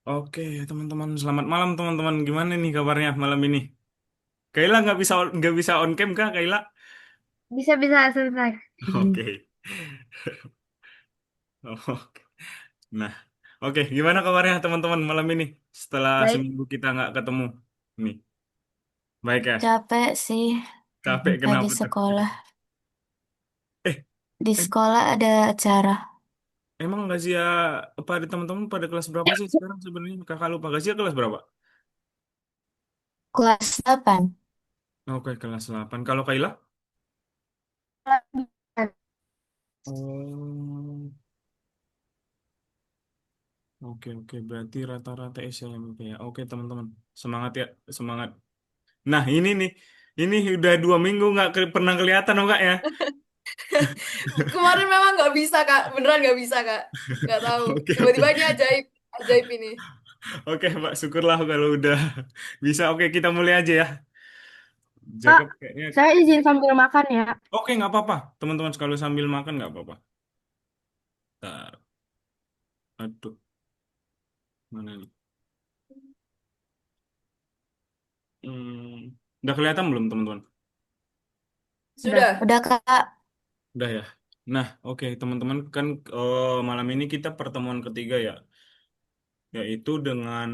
Oke, teman-teman, selamat malam teman-teman. Gimana nih kabarnya malam ini? Kaila nggak bisa on cam kah, Kaila? Bisa-bisa sebentar. Oke. Oke. Nah, oke. Gimana kabarnya teman-teman malam ini? Setelah Baik. seminggu kita nggak ketemu. Nih, baik ya. Capek sih Capek lagi kenapa tuh? sekolah. Eh, Di em- sekolah ada acara. emang Gazia pada teman-teman pada kelas berapa sih sekarang sebenarnya? Kakak lupa Gazia kelas berapa? Kelas 8. Oke, kelas 8. Kalau Kaila? Kelas Oh, oke oke. Berarti rata-rata SMP ya. Oke teman-teman, semangat ya, semangat. Nah, ini nih, ini udah 2 minggu nggak pernah kelihatan, oh kak ya. Kemarin memang nggak bisa kak, beneran nggak bisa kak, nggak tahu. Oke, oke. Tiba-tiba ini ajaib, ajaib ini. Oke, Pak, syukurlah kalau udah bisa. Oke, kita mulai aja ya. Kak, Jacob kayaknya. saya izin sambil makan ya. Oke, nggak apa-apa. Teman-teman, kalau sambil makan nggak apa-apa. Ntar, aduh, mana nih? Udah kelihatan belum, teman-teman? Udah. Sudah. Udah, Kak. Udah ya. Nah, oke, teman-teman, kan malam ini kita pertemuan ketiga ya, yaitu dengan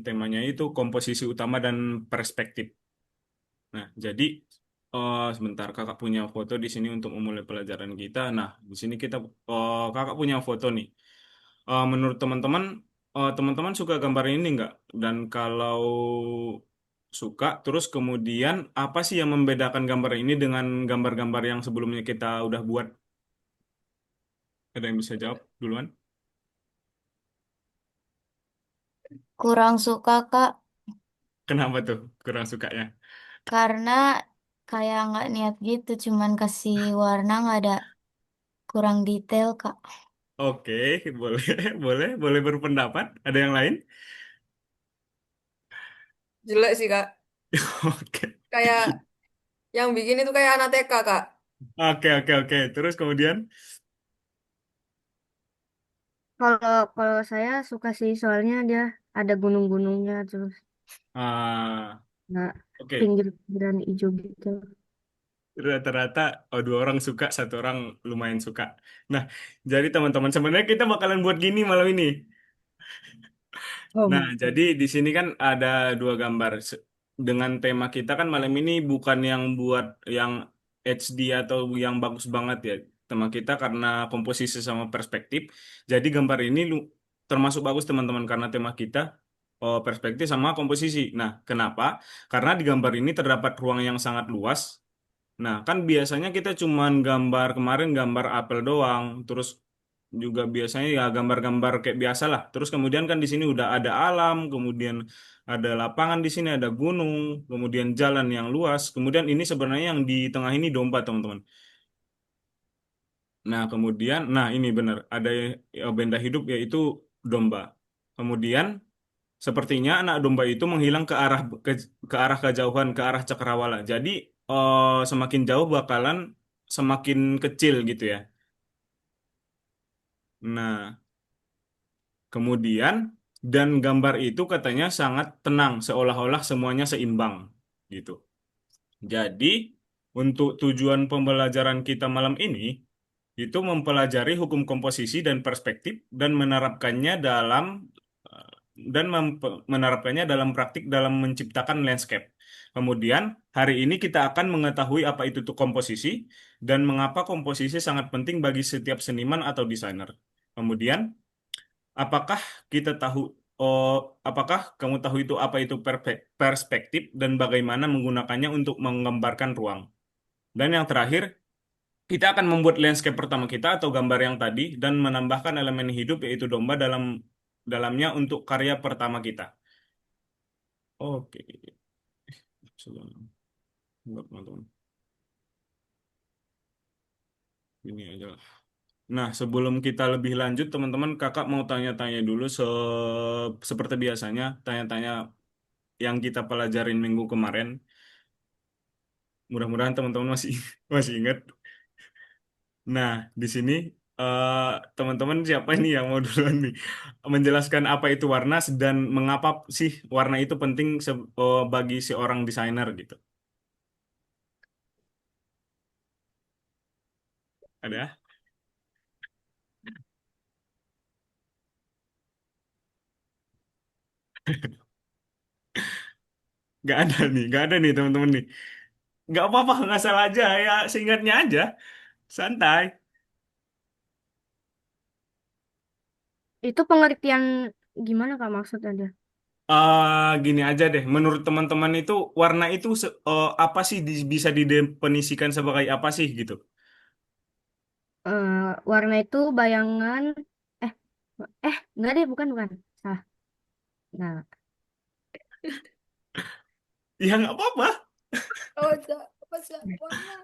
temanya itu komposisi utama dan perspektif. Nah, jadi sebentar kakak punya foto di sini untuk memulai pelajaran kita. Nah, di sini kakak punya foto nih. Menurut teman-teman, teman-teman suka gambar ini nggak? Dan kalau suka, terus kemudian apa sih yang membedakan gambar ini dengan gambar-gambar yang sebelumnya kita udah buat? Ada yang bisa jawab duluan? Kurang suka, Kak, Kenapa tuh kurang sukanya? karena kayak nggak niat gitu, cuman kasih warna nggak ada, kurang detail, Kak. Oke, boleh, boleh berpendapat. Ada yang lain? Jelek sih kak. Oke, Kayak yang bikin itu kayak anak TK kak. oke. Terus kemudian, Kalau saya suka sih, soalnya dia ada gunung-gunungnya, terus nggak oke. pinggir-pinggiran hijau gitu. Rata-rata dua orang suka, satu orang lumayan suka. Nah, jadi teman-teman sebenarnya kita bakalan buat gini malam ini. Nah, Oh. jadi di sini kan ada dua gambar. Dengan tema kita kan malam ini bukan yang buat yang HD atau yang bagus banget ya. Tema kita karena komposisi sama perspektif. Jadi gambar ini termasuk bagus teman-teman karena tema kita perspektif sama komposisi. Nah, kenapa? Karena di gambar ini terdapat ruang yang sangat luas. Nah, kan biasanya kita cuman gambar kemarin gambar apel doang, terus juga biasanya ya gambar-gambar kayak biasa lah. Terus kemudian kan di sini udah ada alam, kemudian ada lapangan di sini, ada gunung, kemudian jalan yang luas. Kemudian ini sebenarnya yang di tengah ini domba, teman-teman. Nah, kemudian, nah ini benar, ada benda hidup yaitu domba. Kemudian sepertinya anak domba itu menghilang ke arah kejauhan, ke arah cakrawala. Jadi semakin jauh bakalan semakin kecil gitu ya. Nah, kemudian dan gambar itu katanya sangat tenang, seolah-olah semuanya seimbang gitu. Jadi, untuk tujuan pembelajaran kita malam ini itu mempelajari hukum komposisi dan perspektif dan eh, menerapkannya dalam praktik dalam menciptakan landscape. Kemudian, hari ini kita akan mengetahui apa itu tuh komposisi dan mengapa komposisi sangat penting bagi setiap seniman atau desainer. Kemudian, apakah kita tahu oh, apakah kamu tahu itu apa itu perspektif dan bagaimana menggunakannya untuk menggambarkan ruang? Dan yang terakhir, kita akan membuat landscape pertama kita atau gambar yang tadi dan menambahkan elemen hidup yaitu domba dalamnya untuk karya pertama kita. Oke, Enggak, teman-teman. Ini aja lah. Nah, sebelum kita lebih lanjut, teman-teman, kakak mau tanya-tanya dulu seperti biasanya, tanya-tanya yang kita pelajarin minggu kemarin. Mudah-mudahan teman-teman masih masih ingat. Nah, di sini eh, teman-teman siapa ini yang mau duluan nih menjelaskan apa itu warna dan mengapa sih warna itu penting bagi seorang desainer gitu. Ada? Nggak ada nih teman-teman nih. Nggak apa-apa, nggak salah aja ya, seingatnya aja, santai. Itu pengertian gimana Kak maksudnya dia? Gini aja deh, menurut teman-teman itu warna itu apa sih bisa didefinisikan sebagai apa sih gitu? Eh, Warna itu bayangan eh enggak deh bukan salah. Nah, Ya nggak apa-apa. Apa sih warna?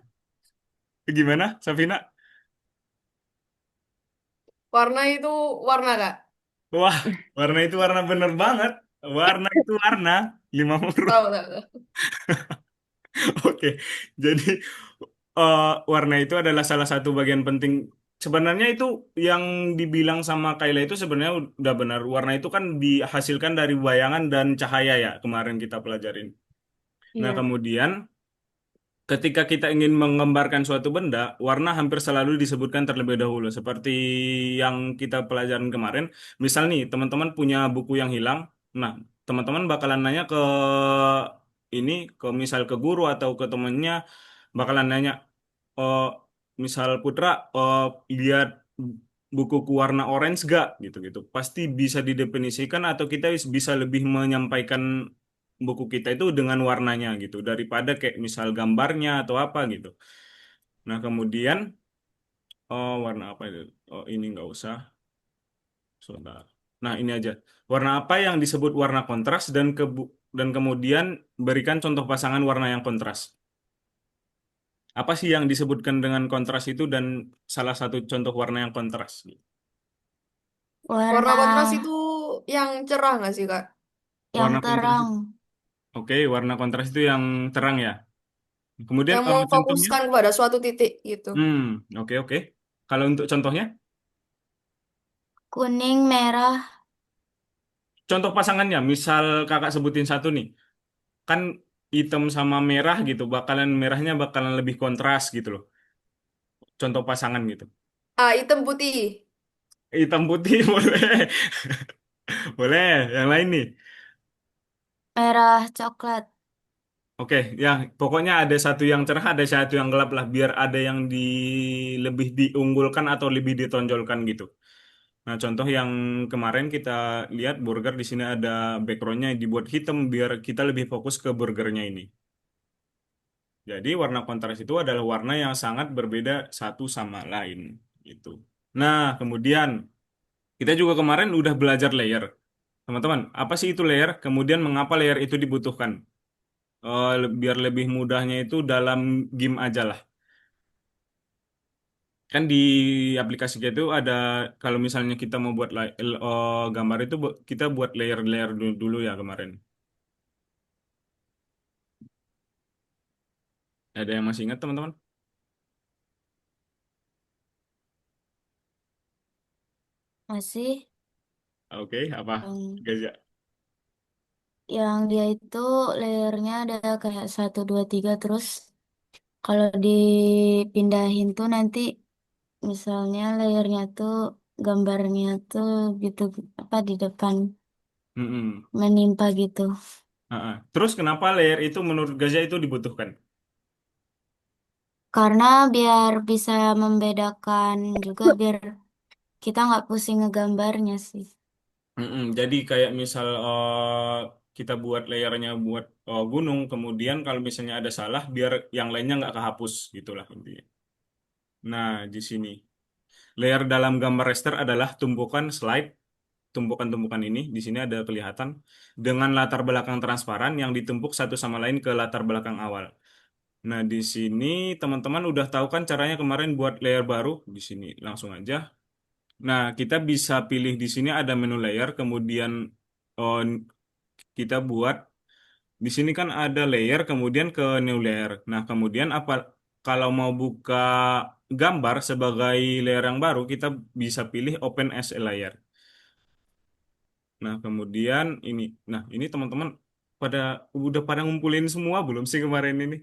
Gimana, Safina? Warna itu warna kak. Wah, warna itu warna bener banget. Warna itu warna. Lima huruf. Tahu tahu. Tahu. Oke, jadi warna itu adalah salah satu bagian penting. Sebenarnya itu yang dibilang sama Kayla itu sebenarnya udah benar. Warna itu kan dihasilkan dari bayangan dan cahaya ya, kemarin kita pelajarin. Nah, iya. kemudian ketika kita ingin menggambarkan suatu benda, warna hampir selalu disebutkan terlebih dahulu. Seperti yang kita pelajaran kemarin. Misal nih, teman-teman punya buku yang hilang. Nah, teman-teman bakalan nanya ke ini, misal ke guru atau ke temennya, bakalan nanya, oh, misal Putra, lihat bukuku warna orange gak? Gitu-gitu. Pasti bisa didefinisikan atau kita bisa lebih menyampaikan buku kita itu dengan warnanya gitu daripada kayak misal gambarnya atau apa gitu. Nah, kemudian warna apa itu? Oh, ini nggak usah. Saudara. Nah, ini aja. Warna apa yang disebut warna kontras dan kemudian berikan contoh pasangan warna yang kontras. Apa sih yang disebutkan dengan kontras itu dan salah satu contoh warna yang kontras? Warna Warna kontras itu yang cerah nggak sih kak? yang Warna kontras. terang. Oke, warna kontras itu yang terang ya. Kemudian Yang contohnya? memfokuskan pada suatu titik gitu. Oke oke. Kalau untuk contohnya, Kuning, merah, contoh pasangannya, misal kakak sebutin satu nih, kan hitam sama merah gitu, merahnya bakalan lebih kontras gitu loh. Contoh pasangan gitu. Ah, hitam putih. Hitam putih boleh, boleh. Yang lain nih. merah coklat. Oke, ya pokoknya ada satu yang cerah, ada satu yang gelap lah, biar ada yang lebih diunggulkan atau lebih ditonjolkan gitu. Nah, contoh yang kemarin kita lihat burger di sini ada backgroundnya dibuat hitam biar kita lebih fokus ke burgernya ini. Jadi warna kontras itu adalah warna yang sangat berbeda satu sama lain gitu. Nah, kemudian kita juga kemarin udah belajar layer. Teman-teman, apa sih itu layer? Kemudian mengapa layer itu dibutuhkan? Biar lebih mudahnya itu dalam game aja lah. Kan di aplikasi itu ada kalau misalnya kita mau buat gambar itu kita buat layer-layer dulu ya kemarin. Ada yang masih ingat teman-teman? Masih Oke, apa? yang Guys ya. dia itu layernya ada kayak satu dua tiga terus kalau dipindahin tuh nanti misalnya layernya tuh gambarnya tuh gitu apa di depan Mm-mm. menimpa gitu. Ha-ha. Terus kenapa layer itu menurut Gaza itu dibutuhkan? Karena biar bisa membedakan juga biar kita nggak pusing ngegambarnya sih. Mm-mm. Jadi kayak misal kita buat layernya buat gunung, kemudian kalau misalnya ada salah, biar yang lainnya nggak kehapus gitulah intinya. Nah, di sini layer dalam gambar raster adalah tumpukan slide, tumpukan-tumpukan ini di sini ada kelihatan dengan latar belakang transparan yang ditumpuk satu sama lain ke latar belakang awal. Nah, di sini teman-teman udah tahu kan caranya kemarin buat layer baru. Di sini langsung aja. Nah, kita bisa pilih di sini ada menu layer, kemudian oh, kita buat di sini kan ada layer, kemudian ke new layer. Nah, kemudian apa kalau mau buka gambar sebagai layer yang baru, kita bisa pilih Open as a Layer. Nah, kemudian ini teman-teman pada udah pada ngumpulin semua belum sih kemarin ini?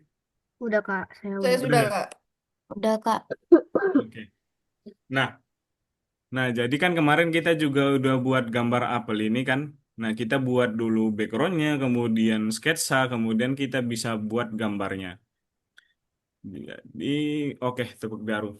Udah Kak, saya Saya udah. Udah sudah, ya? Kak. Udah, Kak. Oke. Nah, nah, jadi kan kemarin kita juga udah buat gambar apel ini kan. Nah, kita buat dulu backgroundnya, kemudian sketsa, kemudian kita bisa buat gambarnya. Jadi, oke, tepuk baru.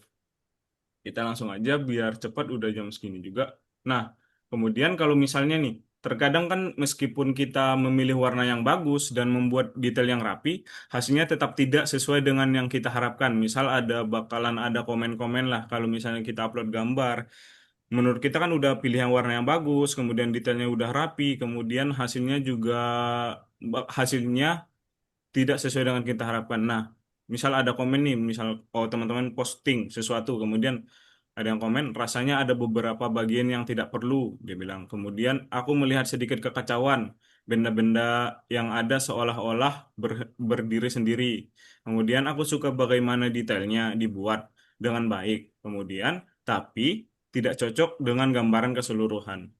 Kita langsung aja biar cepat udah jam segini juga. Nah, kemudian kalau misalnya nih, terkadang kan meskipun kita memilih warna yang bagus dan membuat detail yang rapi, hasilnya tetap tidak sesuai dengan yang kita harapkan. Misal bakalan ada komen-komen lah kalau misalnya kita upload gambar. Menurut kita kan udah pilih yang warna yang bagus, kemudian detailnya udah rapi, kemudian hasilnya tidak sesuai dengan kita harapkan. Nah, misal ada komen nih, misal teman-teman posting sesuatu, kemudian ada yang komen, rasanya ada beberapa bagian yang tidak perlu, dia bilang. Kemudian aku melihat sedikit kekacauan, benda-benda yang ada seolah-olah berdiri sendiri. Kemudian aku suka bagaimana detailnya dibuat dengan baik. Kemudian, tapi tidak cocok dengan gambaran keseluruhan.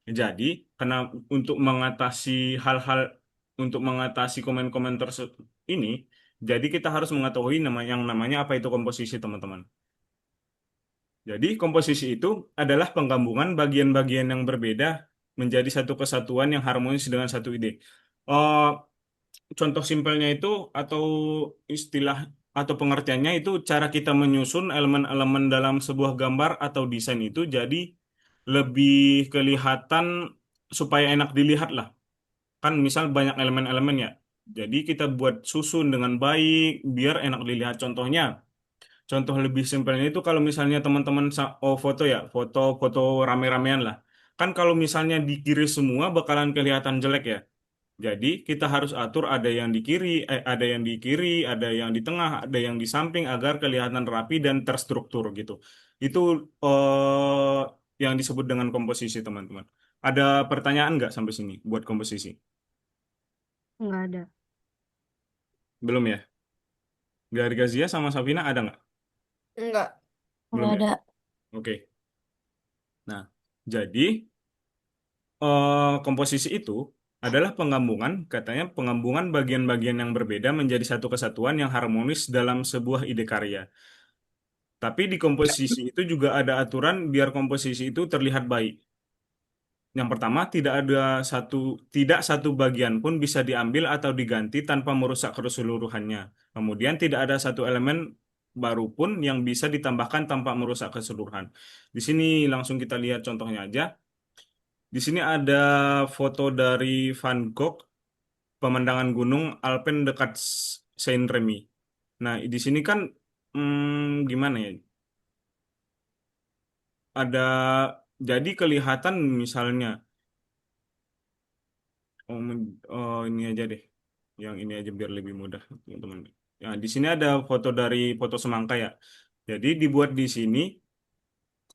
Jadi, karena untuk mengatasi hal-hal untuk mengatasi komen-komen ini, jadi kita harus mengetahui yang namanya apa itu komposisi, teman-teman. Jadi, komposisi itu adalah penggabungan bagian-bagian yang berbeda menjadi satu kesatuan yang harmonis dengan satu ide. Eh, Contoh simpelnya itu atau istilah atau pengertiannya itu cara kita menyusun elemen-elemen dalam sebuah gambar atau desain itu jadi lebih kelihatan supaya enak dilihat lah. Kan misal banyak elemen-elemen ya. Jadi kita buat susun dengan baik biar enak dilihat. Contoh lebih simpelnya itu kalau misalnya teman-teman foto ya, foto-foto rame-ramean lah. Kan kalau misalnya di kiri semua bakalan kelihatan jelek ya. Jadi kita harus atur ada yang di kiri, ada yang di tengah, ada yang di samping agar kelihatan rapi dan terstruktur gitu. Itu yang disebut dengan komposisi, teman-teman. Ada pertanyaan nggak sampai sini buat komposisi? Nggak ada. Belum ya? Dari Gazia sama Safina ada nggak? Enggak. Belum Nggak ya? ada. Oke. Nah, jadi komposisi itu adalah katanya penggabungan bagian-bagian yang berbeda menjadi satu kesatuan yang harmonis dalam sebuah ide karya. Tapi di komposisi itu juga ada aturan biar komposisi itu terlihat baik. Yang pertama, tidak satu bagian pun bisa diambil atau diganti tanpa merusak keseluruhannya. Kemudian tidak ada satu elemen baru pun yang bisa ditambahkan tanpa merusak keseluruhan. Di sini langsung kita lihat contohnya aja. Di sini ada foto dari Van Gogh, pemandangan gunung Alpen dekat Saint-Remy. Nah, di sini kan gimana ya? Ada jadi kelihatan misalnya ini aja deh. Yang ini aja biar lebih mudah, teman-teman. Ya, di sini ada foto semangka ya. Jadi dibuat di sini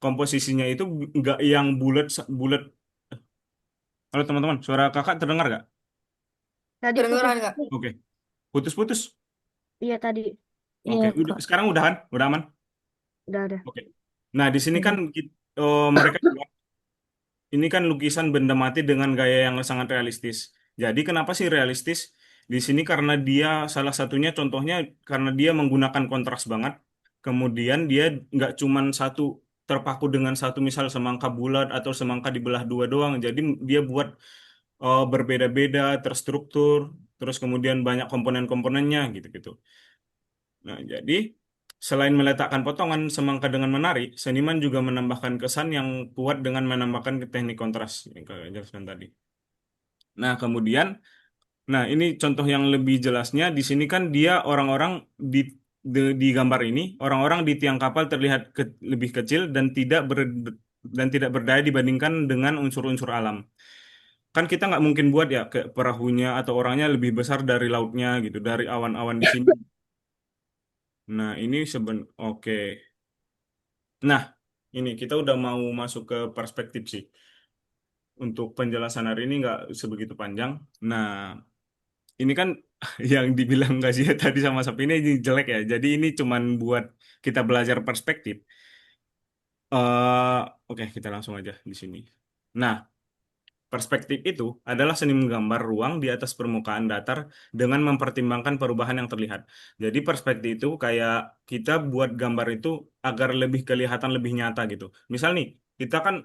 komposisinya itu nggak yang bulat. Halo teman-teman, suara kakak terdengar nggak? Tadi Kedengeran, Kak? putus-putus. Oke, putus-putus. Iya tadi. Oke, Iya, udah, Kak. sekarang udahan, udah aman. Udah ada. Oke. Nah, di sini kan Udah. mereka bilang, ini kan lukisan benda mati dengan gaya yang sangat realistis. Jadi kenapa sih realistis? Di sini karena dia salah satunya contohnya karena dia menggunakan kontras banget. Kemudian dia nggak cuman terpaku dengan satu misal semangka bulat atau semangka dibelah dua doang. Jadi dia buat berbeda-beda, terstruktur, terus kemudian banyak komponen-komponennya gitu-gitu. Nah, jadi selain meletakkan potongan semangka dengan menarik, seniman juga menambahkan kesan yang kuat dengan menambahkan teknik kontras yang kalian jelaskan tadi. Nah, kemudian, ini contoh yang lebih jelasnya di sini kan dia orang-orang di di gambar ini orang-orang di tiang kapal terlihat lebih kecil dan tidak berdaya dibandingkan dengan unsur-unsur alam. Kan kita nggak mungkin buat ya ke perahunya atau orangnya lebih besar dari lautnya gitu, dari awan-awan di sini. Nah, oke. Nah, ini kita udah mau masuk ke perspektif sih. Untuk penjelasan hari ini nggak sebegitu panjang. Nah, ini kan yang dibilang Gazia tadi sama Sapi ini jelek ya. Jadi ini cuman buat kita belajar perspektif. Oke, kita langsung aja di sini. Nah, perspektif itu adalah seni menggambar ruang di atas permukaan datar dengan mempertimbangkan perubahan yang terlihat. Jadi perspektif itu kayak kita buat gambar itu agar lebih kelihatan lebih nyata gitu. Misal nih, kita kan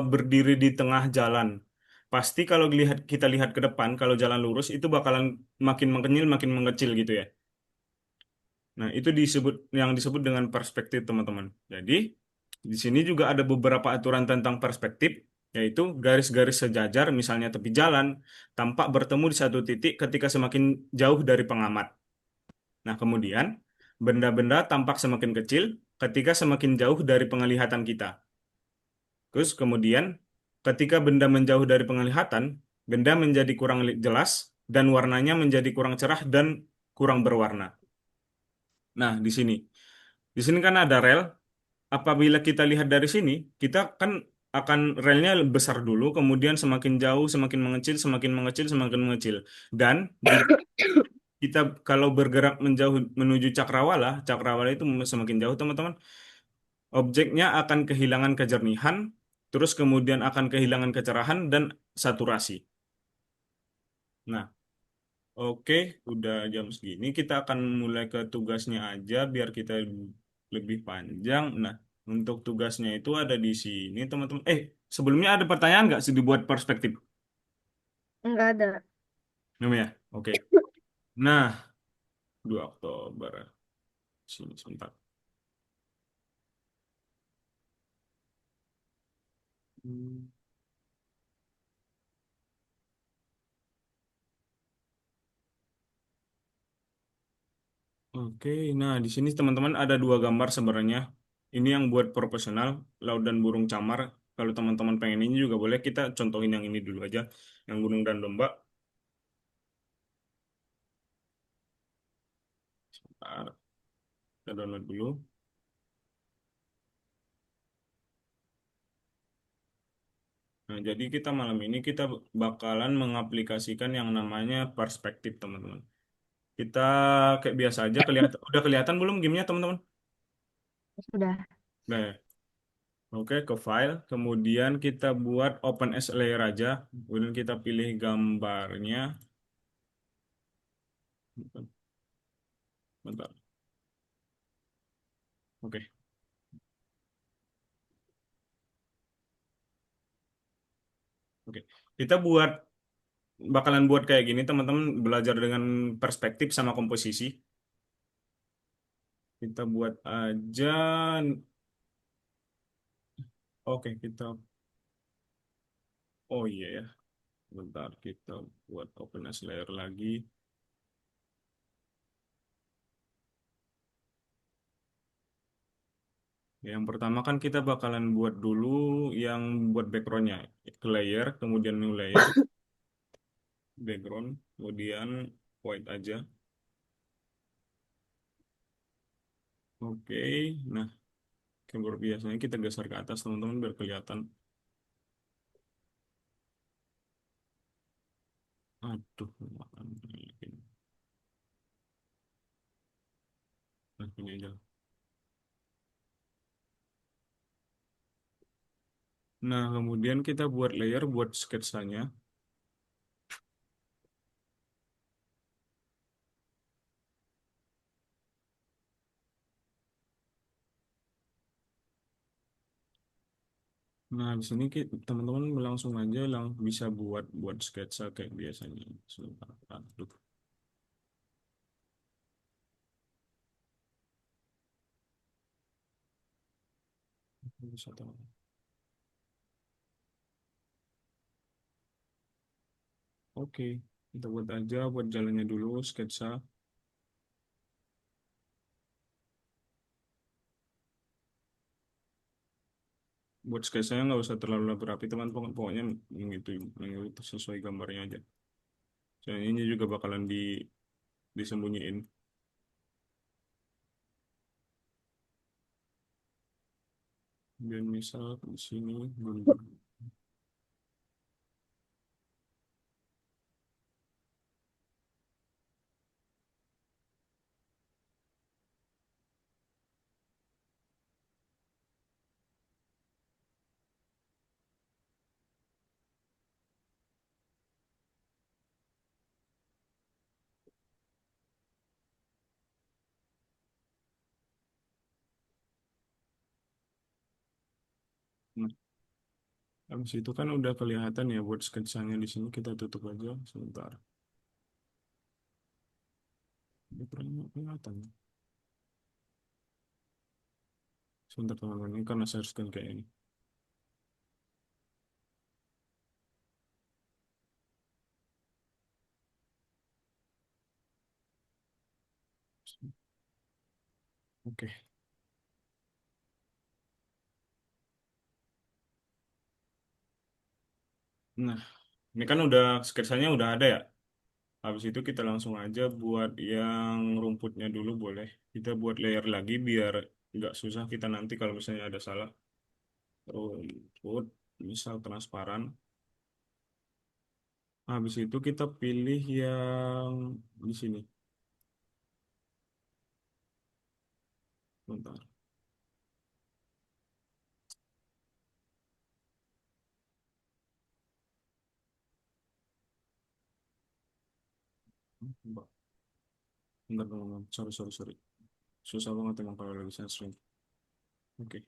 berdiri di tengah jalan. Pasti kalau kita lihat ke depan, kalau jalan lurus itu bakalan makin mengkecil, makin mengecil gitu ya. Nah, itu yang disebut dengan perspektif, teman-teman. Jadi, di sini juga ada beberapa aturan tentang perspektif, yaitu garis-garis sejajar, misalnya tepi jalan, tampak bertemu di satu titik ketika semakin jauh dari pengamat. Nah, kemudian, benda-benda tampak semakin kecil ketika semakin jauh dari penglihatan kita. Terus kemudian, ketika benda menjauh dari penglihatan, benda menjadi kurang jelas, dan warnanya menjadi kurang cerah dan kurang berwarna. Nah, di sini. Di sini kan ada rel. Apabila kita lihat dari sini, kita kan akan relnya besar dulu, kemudian semakin jauh, semakin mengecil, semakin mengecil, semakin mengecil. Dan jika kita kalau bergerak menjauh menuju cakrawala, cakrawala itu semakin jauh, teman-teman, objeknya akan kehilangan kejernihan, terus kemudian akan kehilangan kecerahan dan saturasi. Nah, oke, udah jam segini. Kita akan mulai ke tugasnya aja biar kita lebih panjang. Nah, untuk tugasnya itu ada di sini, teman-teman. Sebelumnya ada pertanyaan nggak sih dibuat perspektif? Enggak ada. Namanya? Oke. Nah, 2 Oktober. Sini sebentar. Hmm, Oke, nah di sini teman-teman ada 2 gambar sebenarnya. Ini yang buat profesional, laut dan burung camar. Kalau teman-teman pengen ini juga boleh, kita contohin yang ini dulu aja, yang gunung dan domba. Bentar, kita download dulu. Nah, jadi kita malam ini kita bakalan mengaplikasikan yang namanya perspektif, teman-teman. Kita kayak biasa aja, udah kelihatan belum gamenya, teman-teman? Sudah. Nah, oke, ke file, kemudian kita buat open as layer aja, kemudian kita pilih gambarnya. Bentar, bentar. Oke, oke. Kita bakalan buat kayak gini, teman-teman, belajar dengan perspektif sama komposisi. Kita buat aja, oke, oh iya ya. Bentar, kita buat open as layer lagi. Yang pertama kan kita bakalan buat dulu yang buat backgroundnya. Ke layer, kemudian new layer, background, kemudian white aja. Oke, nah keyboard biasanya kita geser ke atas teman-teman biar kelihatan. Aduh, makan. Nah, ini aja. Nah, kemudian kita buat layer buat sketsanya. Nah, di sini teman-teman langsung aja bisa buat sketsa kayak biasanya. Sebentar. Aduh, bisa tahu. Oke, kita buat aja buat jalannya dulu sketsa. Buat sketsanya nggak usah terlalu berapi teman, pokoknya yang itu sesuai gambarnya aja. Dan ini juga bakalan disembunyiin. Dan misal di sini Nah, habis itu kan udah kelihatan ya buat sketsanya di sini kita tutup aja sebentar. Ini kurang kelihatan. Sebentar teman-teman, ini karena saya haruskan kayak ini. Oke. Nah, ini kan udah sketsanya udah ada ya. Habis itu kita langsung aja buat yang rumputnya dulu boleh. Kita buat layer lagi biar nggak susah kita nanti kalau misalnya ada salah. Rumput, misal transparan. Habis itu kita pilih yang di sini. Bentar. Bentar, bentar, teman-teman. Sorry, sorry, sorry. Susah banget emang kalau lagi sering. Oke.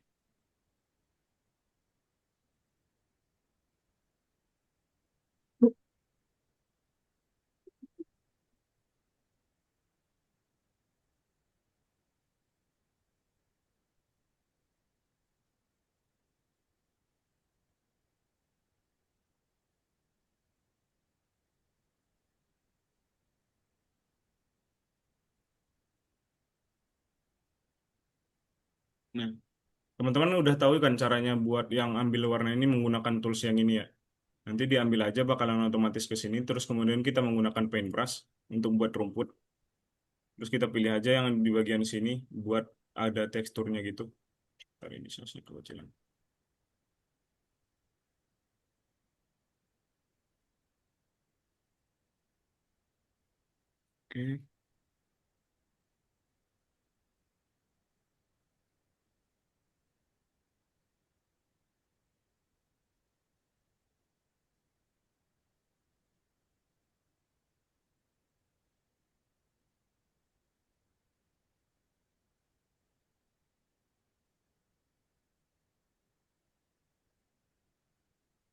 Nah, teman-teman udah tahu kan caranya buat yang ambil warna ini menggunakan tools yang ini ya. Nanti diambil aja bakalan otomatis ke sini. Terus kemudian kita menggunakan paintbrush untuk buat rumput. Terus kita pilih aja yang di bagian sini buat ada teksturnya gitu. Ntar ini saya kecilan. Oke,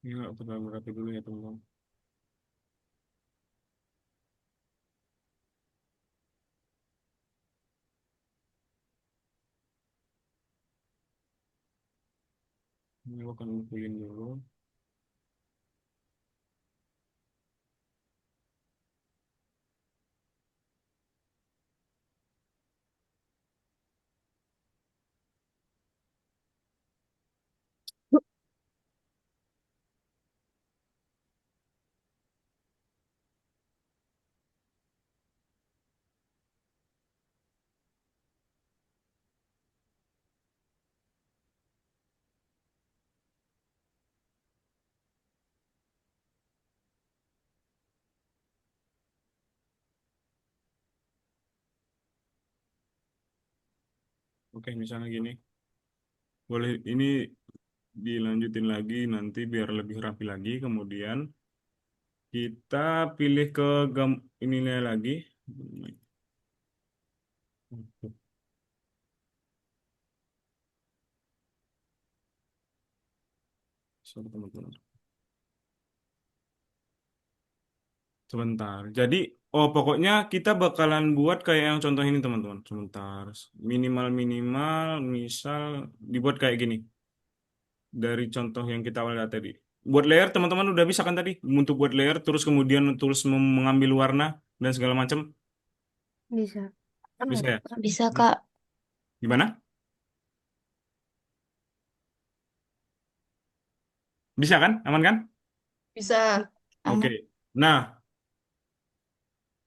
ini nggak perlu rapi dulu ya teman-teman. Ini aku akan ngumpulin dulu. Oke, misalnya gini. Boleh ini dilanjutin lagi nanti biar lebih rapi lagi. Kemudian kita pilih ke ininya lagi. Sorry, teman-teman. Sebentar. Jadi, oh pokoknya kita bakalan buat kayak yang contoh ini teman-teman. Sebentar. Minimal-minimal, misal dibuat kayak gini. Dari contoh yang kita awal lihat tadi. Buat layer teman-teman udah bisa kan tadi? Untuk buat layer, terus kemudian tools mengambil warna dan segala macam. Bisa. Bisa ya? Bisa, Kak. Gimana? Bisa kan? Aman kan? Bisa. Oke. Aman. Nah,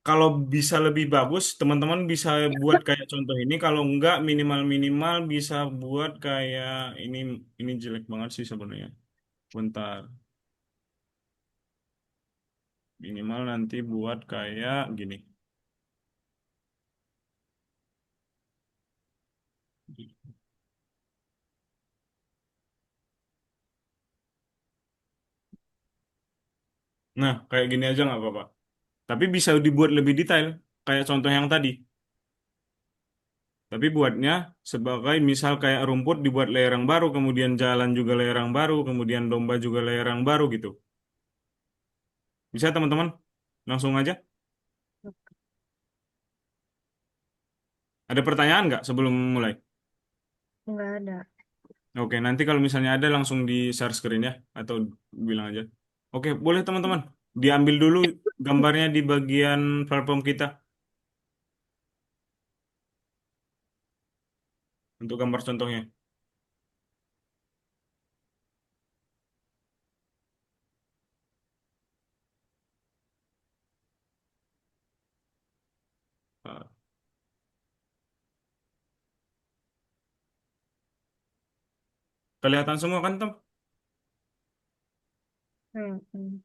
kalau bisa lebih bagus, teman-teman bisa buat kayak contoh ini. Kalau enggak, minimal-minimal bisa buat kayak ini. Ini jelek banget sih sebenarnya. Bentar. Minimal nanti buat kayak gini. Nah, kayak gini aja nggak apa-apa. Tapi bisa dibuat lebih detail. Kayak contoh yang tadi. Tapi buatnya sebagai misal kayak rumput dibuat layering baru, kemudian jalan juga layering baru, kemudian domba juga layering baru gitu. Bisa teman-teman? Langsung aja. Ada pertanyaan nggak sebelum mulai? Nggak ada. Oke, nanti kalau misalnya ada langsung di share screen ya, atau bilang aja. Oke, boleh teman-teman. Diambil dulu gambarnya di bagian platform kita untuk gambar contohnya. Eh, Kelihatan semua kan, Tom? Hmm, hmm.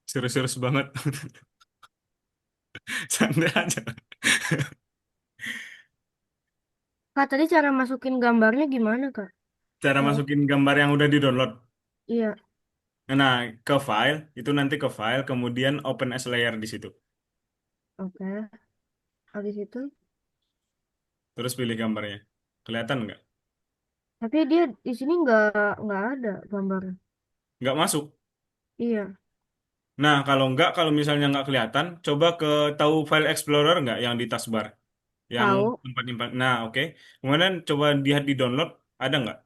Serius-serius banget. Santai aja. Kak, tadi cara masukin gambarnya gimana, Kak? Cara Hmm. masukin gambar yang udah di-download. Iya, Nah, ke file, itu nanti ke file, kemudian open as layer di situ. oke. Habis itu, Terus pilih gambarnya. Kelihatan nggak? tapi dia di sini nggak ada gambarnya. Nggak masuk. Iya, Nah, kalau misalnya nggak kelihatan, coba ke tahu file explorer nggak yang di taskbar, yang tahu tempat nyimpan. Nah, oke. Kemudian coba lihat di download, ada nggak?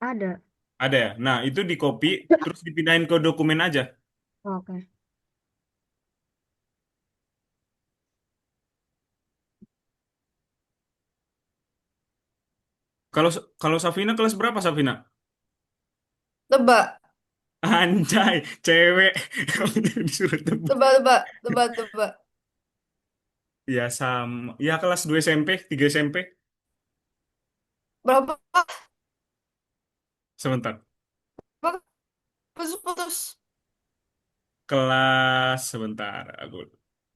ada. Ada ya. Nah, itu di copy, terus dipindahin ke dokumen aja. Oke. Kalau kalau Safina kelas berapa Safina? Tebak, Anjay, cewek. Disuruh tebak. tebak, tebak, tebak, tebak. Ya sama. Ya kelas 2 SMP, 3 SMP. Berapa? Sebentar. Berapa? Putus-putus. Kelas sebentar. Aku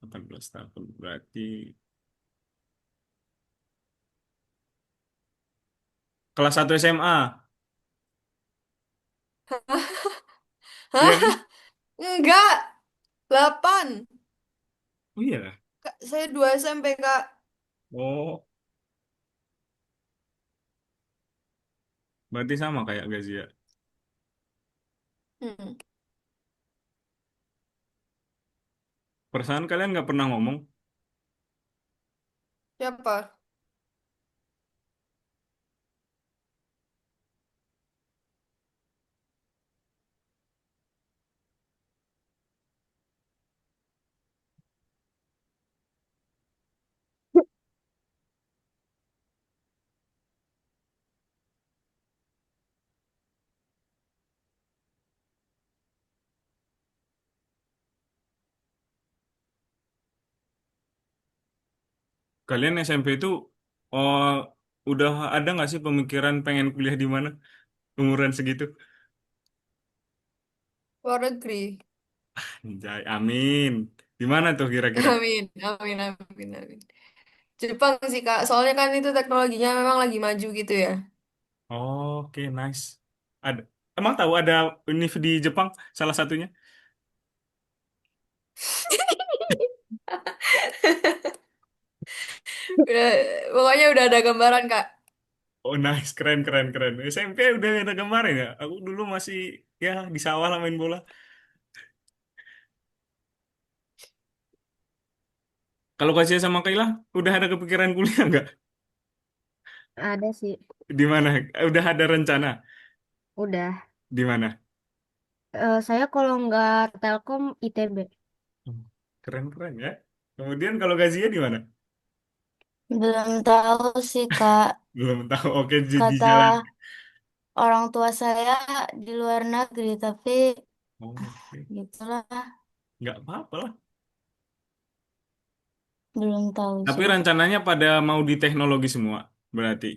18 tahun berarti kelas 1 SMA. Hah? Iya kan? Enggak. 8. Oh iya. Kak, saya 2 SMP, Kak. Oh, berarti sama kayak Gazia. Hmm. Perasaan kalian nggak pernah ngomong. Siapa? Kalian SMP itu oh udah ada nggak sih pemikiran pengen kuliah di mana umuran segitu? Luar negeri. Anjay, amin. Di mana tuh kira-kira? Amin, amin, amin, amin. Jepang sih, Kak. Soalnya kan itu teknologinya memang lagi maju gitu ya. Oke, nice. Ada. Emang tahu ada univ di Jepang salah satunya? Udah, pokoknya udah ada gambaran, Kak. Oh nice, keren keren keren. SMP udah ada gambarnya ya. Aku dulu masih ya di sawah lah main bola. Kalau Kasia sama Kaila, udah ada kepikiran kuliah nggak? Ada sih. Di mana? Udah ada rencana? Udah. Di mana? Saya kalau nggak Telkom ITB. Hmm, keren keren ya. Kemudian kalau Kasia di mana? Belum tahu sih, Kak. Belum tahu. Oke, di Kata jalan. orang tua saya di luar negeri, tapi Oh, oke. gitulah, Nggak apa-apa lah. belum tahu Tapi sih. rencananya pada mau di teknologi semua, berarti.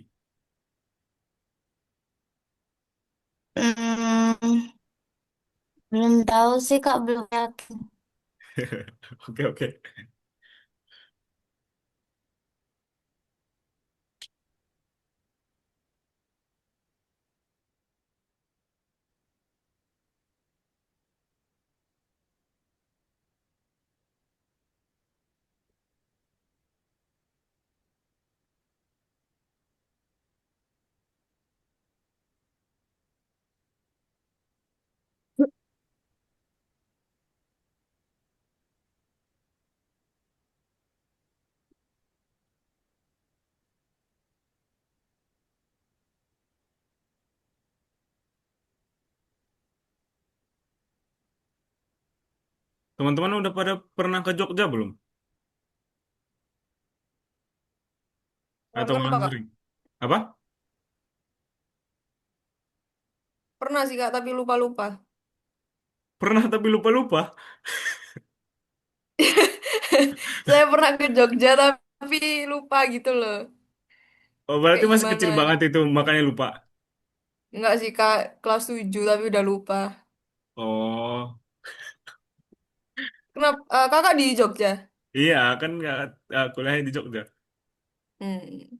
Hmm, belum tahu sih, Kak, belum yakin. Oke, oke. Teman-teman udah pada pernah ke Jogja belum? Atau Kenapa, malah Kak? sering? Apa? Pernah sih, Kak, tapi lupa-lupa. Pernah tapi lupa-lupa. Saya pernah ke Jogja, tapi lupa gitu loh. Oh, berarti Kayak masih gimana? kecil banget itu, makanya lupa. Enggak sih, Kak. Kelas 7 tapi udah lupa. Oh, Kenapa? Kakak di Jogja? iya kan nggak kuliahnya di Jogja. Hmm.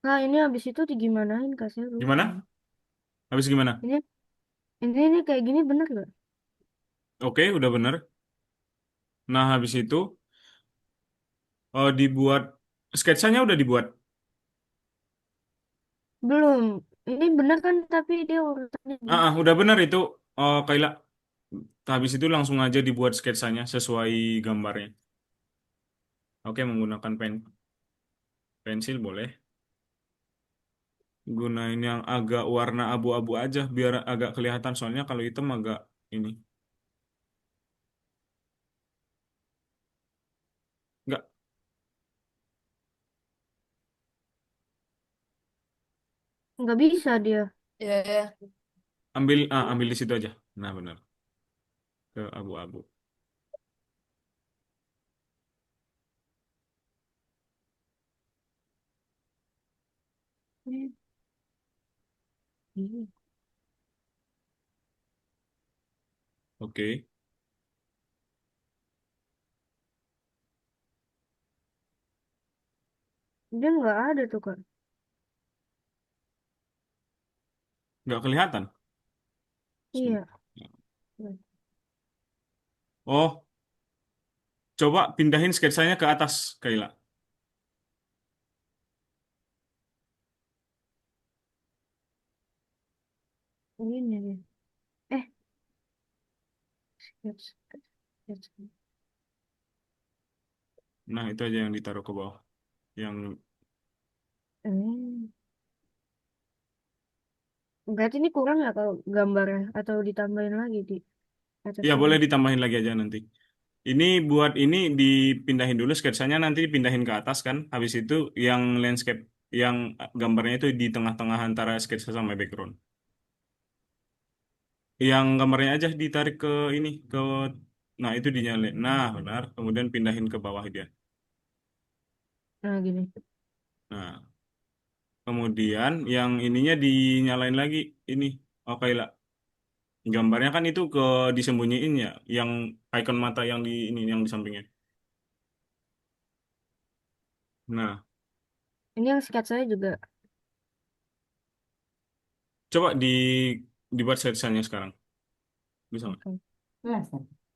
Kak, ini habis itu digimanain Kak? Saya lupa. Gimana? Habis gimana? Ini ini kayak gini bener nggak? Oke, udah bener. Nah, habis itu dibuat sketsanya udah dibuat. Belum. Ini bener kan tapi dia urutannya Ah, gini. udah bener itu. Oh, Kaila. Habis itu langsung aja dibuat sketsanya sesuai gambarnya. Oke, menggunakan pensil boleh. Gunain yang agak warna abu-abu aja biar agak kelihatan. Soalnya kalau hitam agak ini. Nggak, Nggak bisa dia. Ya, ya. ambil di situ aja. Nah, benar. Ke abu-abu. Ih, Oke. dia nggak ada tuh Kak. Nggak kelihatan. Iya. Oh, coba pindahin sketsanya ke atas, Kaila. Ini nih. Eh, sketch, sketch. Nah, itu aja yang ditaruh ke bawah. Yang Hmm. Berarti ini kurang ya kalau gambarnya atau ditambahin lagi di atas ya itu? boleh ditambahin lagi aja nanti. Ini buat ini dipindahin dulu sketsanya nanti dipindahin ke atas kan. Habis itu yang landscape yang gambarnya itu di tengah-tengah antara sketsa sama background. Yang gambarnya aja ditarik ke ini ke nah itu dinyalain. Nah, benar. Kemudian pindahin ke bawah dia. Nah, gini. Nah, kemudian yang ininya dinyalain lagi ini. Oke lah. Gambarnya kan itu ke disembunyiin ya, yang icon mata yang di ini yang di sampingnya. Nah, Ini yang sketsanya juga. coba dibuat sketsanya sekarang. Bisa nggak? Oke.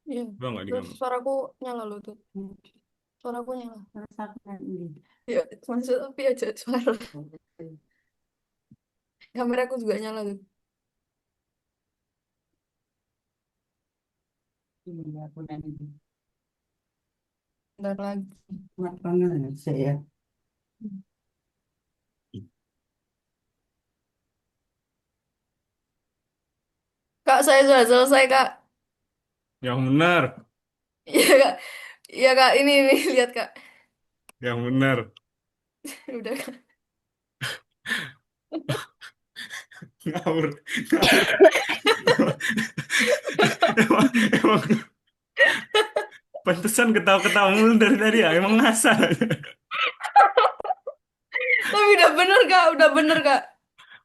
Iya. Bisa nggak Terus digambar? suaraku nyala loh tuh. Suaraku nyala. Ya, maksud tapi aja suara. Kameraku juga nyala tuh. Bentar lagi. Kak, saya sudah selesai, Kak. Yang benar, Iya, Kak. Iya, Kak. Ini lihat, Kak. yang benar. Udah, Kak. Ngawur, ngawur. Emang, emang pantesan ketawa-ketawa mulu dari tadi ya. Emang ngasal. Tapi udah bener, Kak. Udah bener, Kak.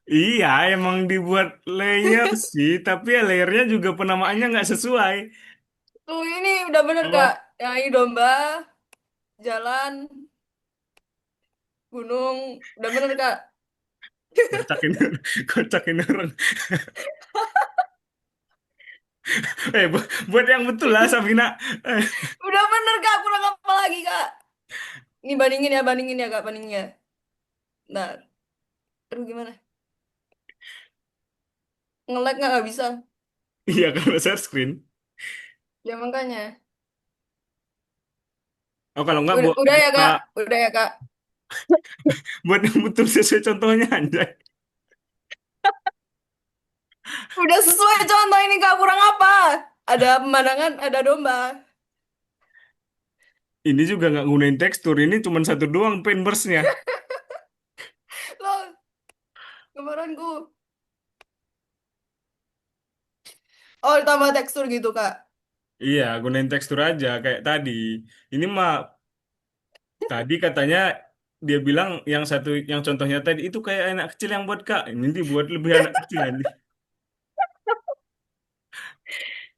Iya, emang dibuat layer sih, tapi ya layernya juga penamaannya nggak sesuai. Tuh, ini udah bener, Kak. Apa? Yang ini domba, jalan, gunung. Udah bener, Kak. Kocakin, kocakin orang. Buat yang betul lah, Sabina. Eh, Udah bener, Kak. Kurang apa lagi, Kak? Ini bandingin ya, Kak. Bandingin ya. Nah, terus gimana? Nge-lag nggak bisa. iya, kalau share screen. Ya makanya. Oh, kalau nggak Udah ya, Kak. Udah ya, Kak. buat yang betul sesuai contohnya aja. Udah sesuai contoh ini, Kak. Kurang apa? Ada pemandangan, ada domba. Ini juga nggak gunain tekstur, ini cuma satu doang paintbrush-nya. Loh, kemarinku. Oh, tambah tekstur gitu, Kak. Iya, gunain tekstur aja kayak tadi. Ini mah tadi katanya dia bilang yang satu yang contohnya tadi itu kayak anak kecil yang buat Kak. Ini dibuat lebih anak kecil nanti.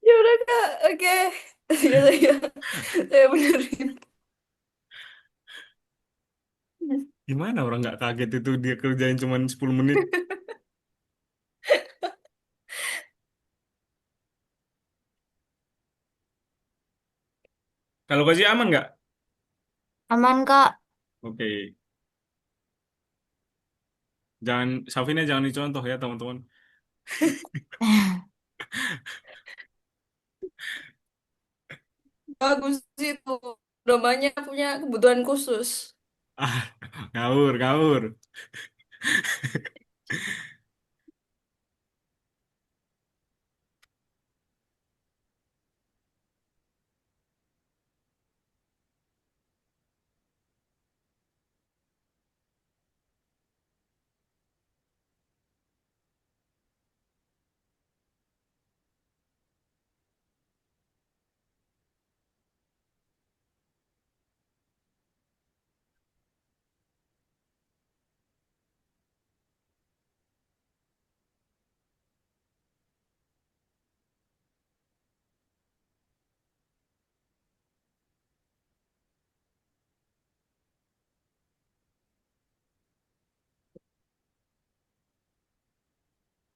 Ya udah, Kak. Oke. Ya, saya benerin. Gimana orang nggak kaget itu dia kerjain cuma 10 menit. Kalau kasih aman nggak? Aman, Kak. Oke. Jangan Safina jangan dicontoh ya teman-teman. Bagus itu. Dombanya punya kebutuhan khusus. Ah, ngawur, ngawur.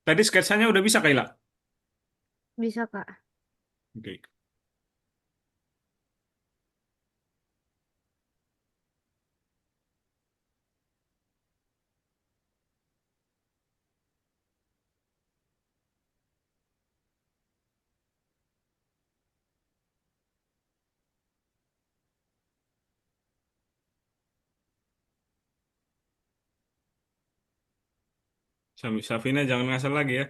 Tadi sketsanya udah bisa Kaila. Bisa, Kak. Oke. Safina jangan ngasal lagi ya.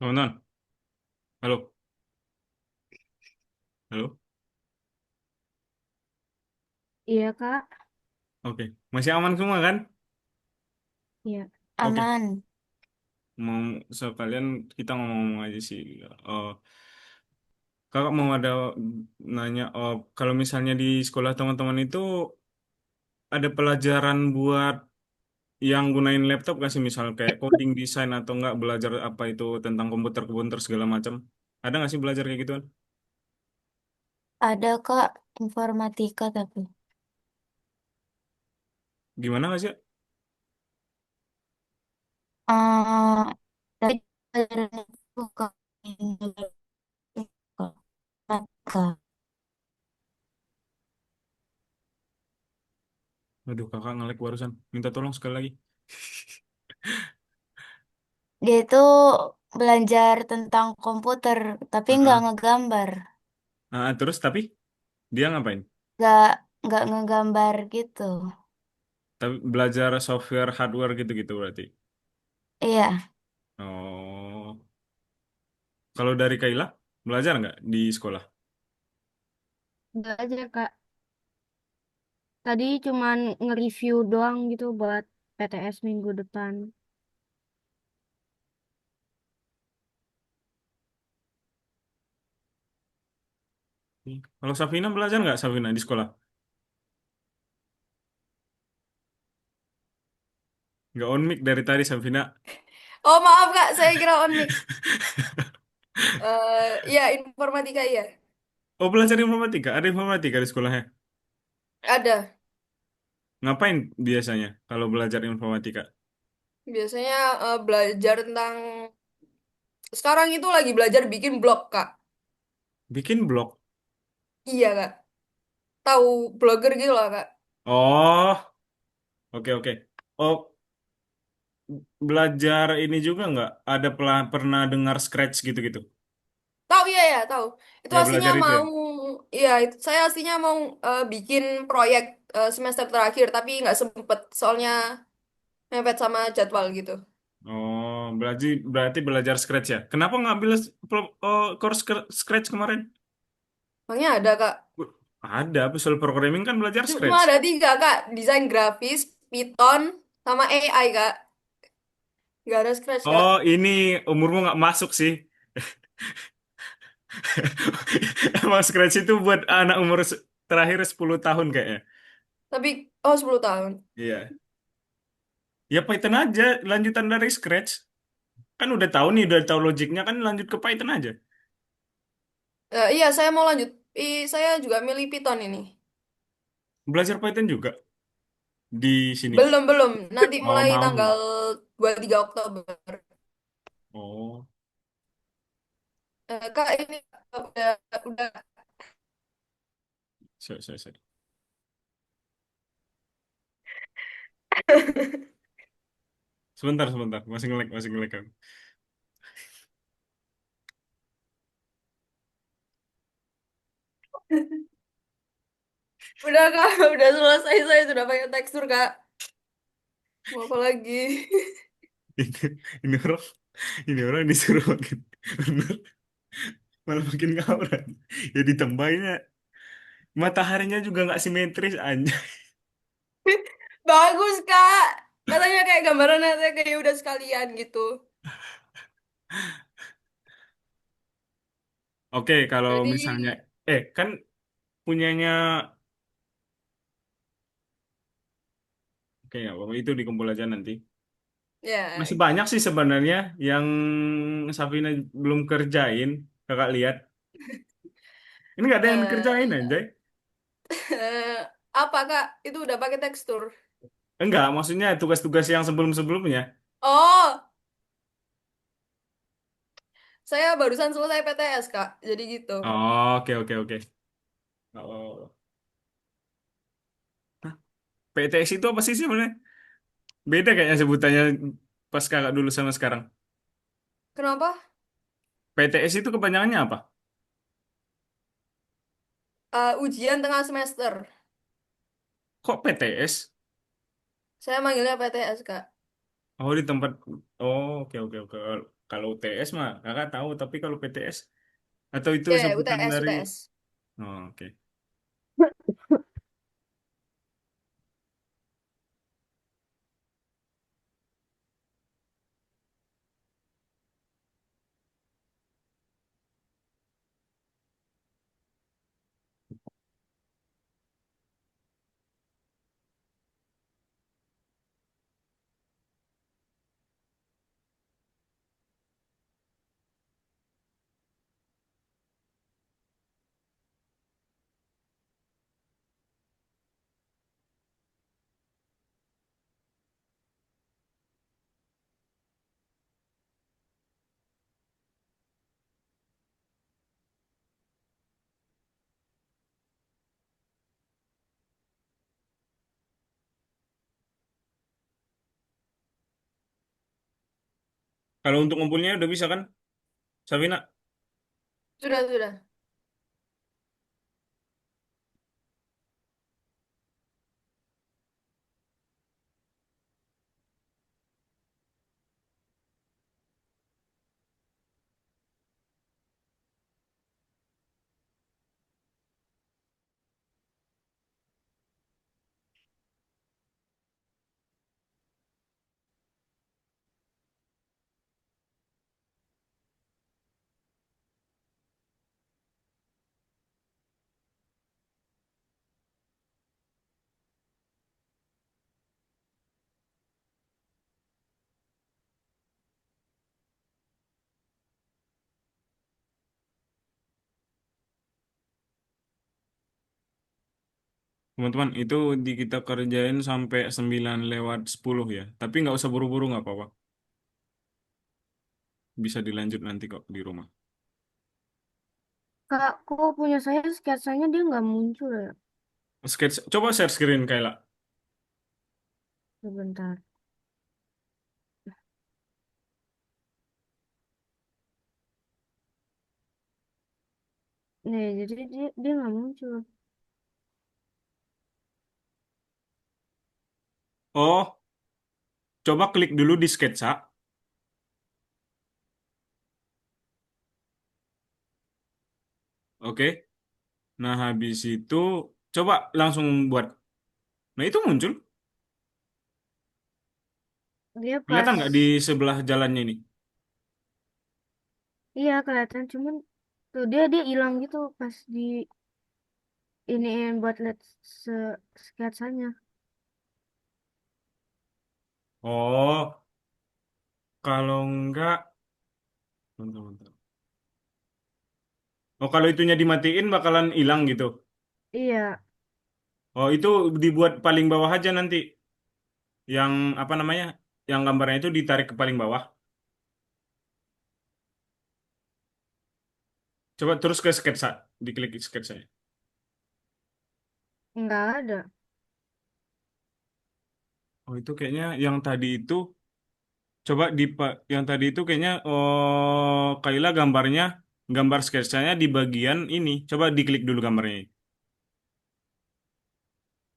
Oh, non. Halo, halo. Iya, Kak. Oke, masih aman semua kan? Iya. Oke, Aman. mau sekalian kita ngomong-ngomong aja sih. Eh, Kakak mau ada nanya, kalau misalnya di sekolah teman-teman itu ada pelajaran buat yang gunain laptop nggak sih, misal kayak coding design atau nggak belajar apa itu tentang komputer-komputer segala macam? Ada nggak sih belajar kayak gituan? Ada Kak informatika tapi. Gimana nggak sih? eh tapi pelajaran itu Kak, Kak. Aduh, kakak nge-lag barusan. Minta tolong sekali lagi. Dia itu belajar tentang komputer, tapi nggak Ah, ngegambar, terus tapi dia ngapain? nggak nggak ngegambar gitu. Tapi belajar software, hardware gitu-gitu berarti. Iya, Oh, kalau dari Kaila, belajar nggak di sekolah? Enggak aja, Kak. Tadi cuman nge-review doang gitu buat PTS minggu depan. Kalau Safina belajar nggak Safina di sekolah? Nggak on mic dari tadi Safina. Oh maaf kak, saya kira on mic. Iya informatika iya. Oh, belajar informatika. Ada informatika di sekolahnya. Ada. Ngapain biasanya kalau belajar informatika? Biasanya belajar tentang sekarang itu lagi belajar bikin blog kak. Bikin blog. Iya kak. Tahu blogger gitu lah kak. Oh, oke oke. Oh, belajar ini juga nggak? Ada pernah dengar Scratch gitu-gitu? Tahu iya ya tahu. Itu Ya aslinya belajar itu ya. mau iya saya aslinya mau bikin proyek semester terakhir tapi nggak sempet soalnya mepet sama jadwal gitu. Oh, berarti berarti belajar Scratch ya. Kenapa nggak ambil course Scratch kemarin? Makanya ada kak. Ada, Visual Programming kan belajar Cuma Scratch. ada tiga kak. Desain grafis, Python, sama AI kak. Nggak ada Scratch kak. Oh, ini umurmu nggak masuk sih. Emang Scratch itu buat anak umur terakhir 10 tahun kayaknya. Tapi oh 10 tahun. Iya. Ya Python aja, lanjutan dari Scratch. Kan udah tahu nih, udah tahu logiknya kan lanjut ke Python aja. Iya saya mau lanjut. Saya juga milih Python ini. Belajar Python juga di sini. Belum belum. Nanti Oh, mulai mau. tanggal 23 Oktober. Oh, Kak ini udah sorry. Sebentar. Masih ngelag kan. udah kak udah selesai saya sudah pakai tekstur kak. Mau apa lagi? Ini, ini orang, ini orang disuruh makin bener, malah makin ngawur. Ya ditambahinnya mataharinya juga nggak simetris aja. Bagus kak. Katanya kayak gambaran nanti kayak udah sekalian gitu. Oke, kalau Jadi misalnya, kan punyanya, oke ya, itu dikumpul aja nanti. ya Masih banyak sih sebenarnya yang Safina belum kerjain, kakak lihat. Ini nggak ada yang dikerjain eh anjay. apa kak? Itu udah pakai tekstur. Enggak, maksudnya tugas-tugas yang sebelum-sebelumnya. Oh, saya barusan selesai PTS kak. Jadi gitu. Oh, oke. Oh. Hah, PTS itu apa sih sebenarnya? Beda kayaknya sebutannya pas kakak dulu sama sekarang. Kenapa? PTS itu kepanjangannya apa? Ujian tengah semester. Kok PTS? Saya manggilnya PTS kak. Oh, di tempat. Oh, oke. Kalau UTS mah kakak tahu, tapi kalau PTS atau itu Ya, sebutan UTS, dari. UTS. Oh, oke. Kalau untuk ngumpulnya udah bisa kan, Sabina? Sudah, sudah. Teman-teman, itu kita kerjain sampai 9:10 ya. Tapi nggak usah buru-buru, nggak apa-apa. Bisa dilanjut nanti kok di rumah. Kak, kok punya saya sketsanya dia nggak muncul ya? Sketch, coba share screen Kayla. Sebentar. Nih, jadi dia nggak muncul. Oh, coba klik dulu di sketsa. Oke. Nah, habis itu coba langsung buat. Nah, itu muncul. Dia Kelihatan pas, nggak di sebelah jalannya ini? iya kelihatan, cuman tuh dia hilang gitu pas di iniin buat lihat se sketsanya. Oh, kalau nggak, bentar, bentar. Oh, kalau itunya dimatiin bakalan hilang gitu. Iya, Oh, itu dibuat paling bawah aja nanti. Yang apa namanya? Yang gambarnya itu ditarik ke paling bawah. Coba terus ke sketsa, diklik sketsa. nggak ada. Oh, itu kayaknya yang tadi itu coba yang tadi itu kayaknya oh Kaila gambarnya gambar sketsanya di bagian ini. Coba diklik dulu gambarnya.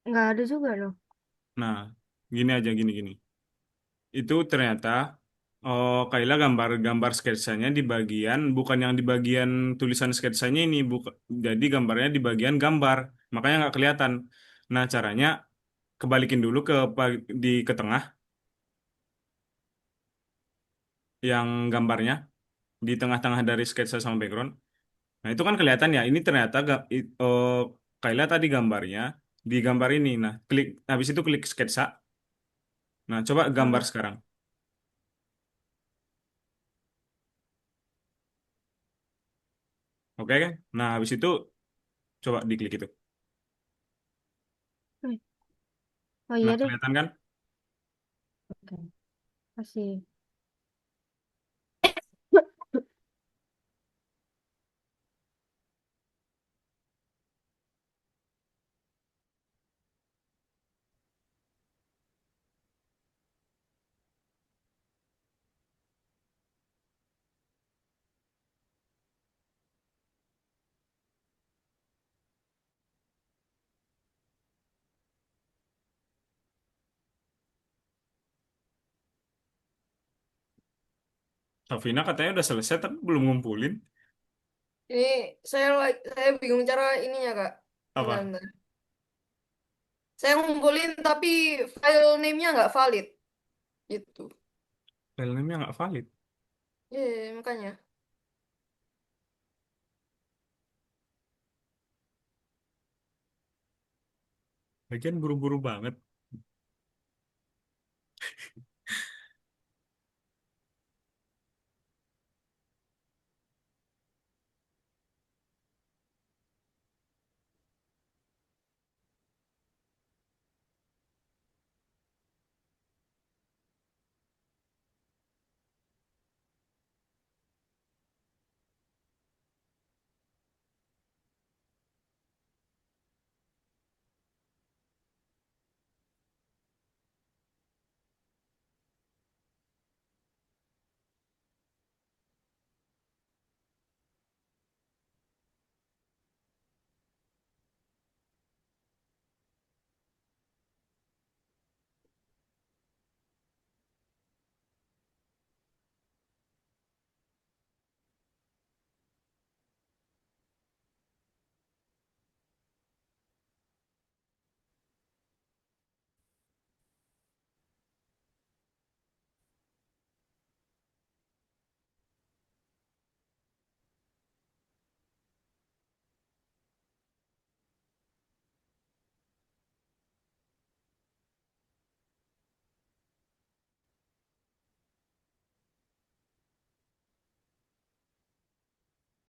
Nggak ada juga loh. Nah, gini aja gini gini. Itu ternyata oh Kaila gambar sketsanya di bagian bukan yang di bagian tulisan sketsanya ini bukan jadi gambarnya di bagian gambar. Makanya nggak kelihatan. Nah, caranya kebalikin dulu ke tengah yang gambarnya di tengah-tengah dari sketsa sama background. Nah, itu kan kelihatan ya. Ini ternyata Kayla tadi gambarnya di gambar ini. Nah, habis itu klik sketsa. Nah, coba gambar Hmm. sekarang. Oke kan? Nah, habis itu coba diklik itu. Eh, Oh Nah, iya deh. kelihatan kan? Oke, kasih. Safina katanya udah selesai tapi belum ngumpulin. Ini saya bingung cara ininya, Kak. Bentar, Apa? bentar. Saya ngumpulin tapi file name-nya nggak valid. Gitu. Filenya nggak valid. Iya, makanya. Lagian buru-buru banget.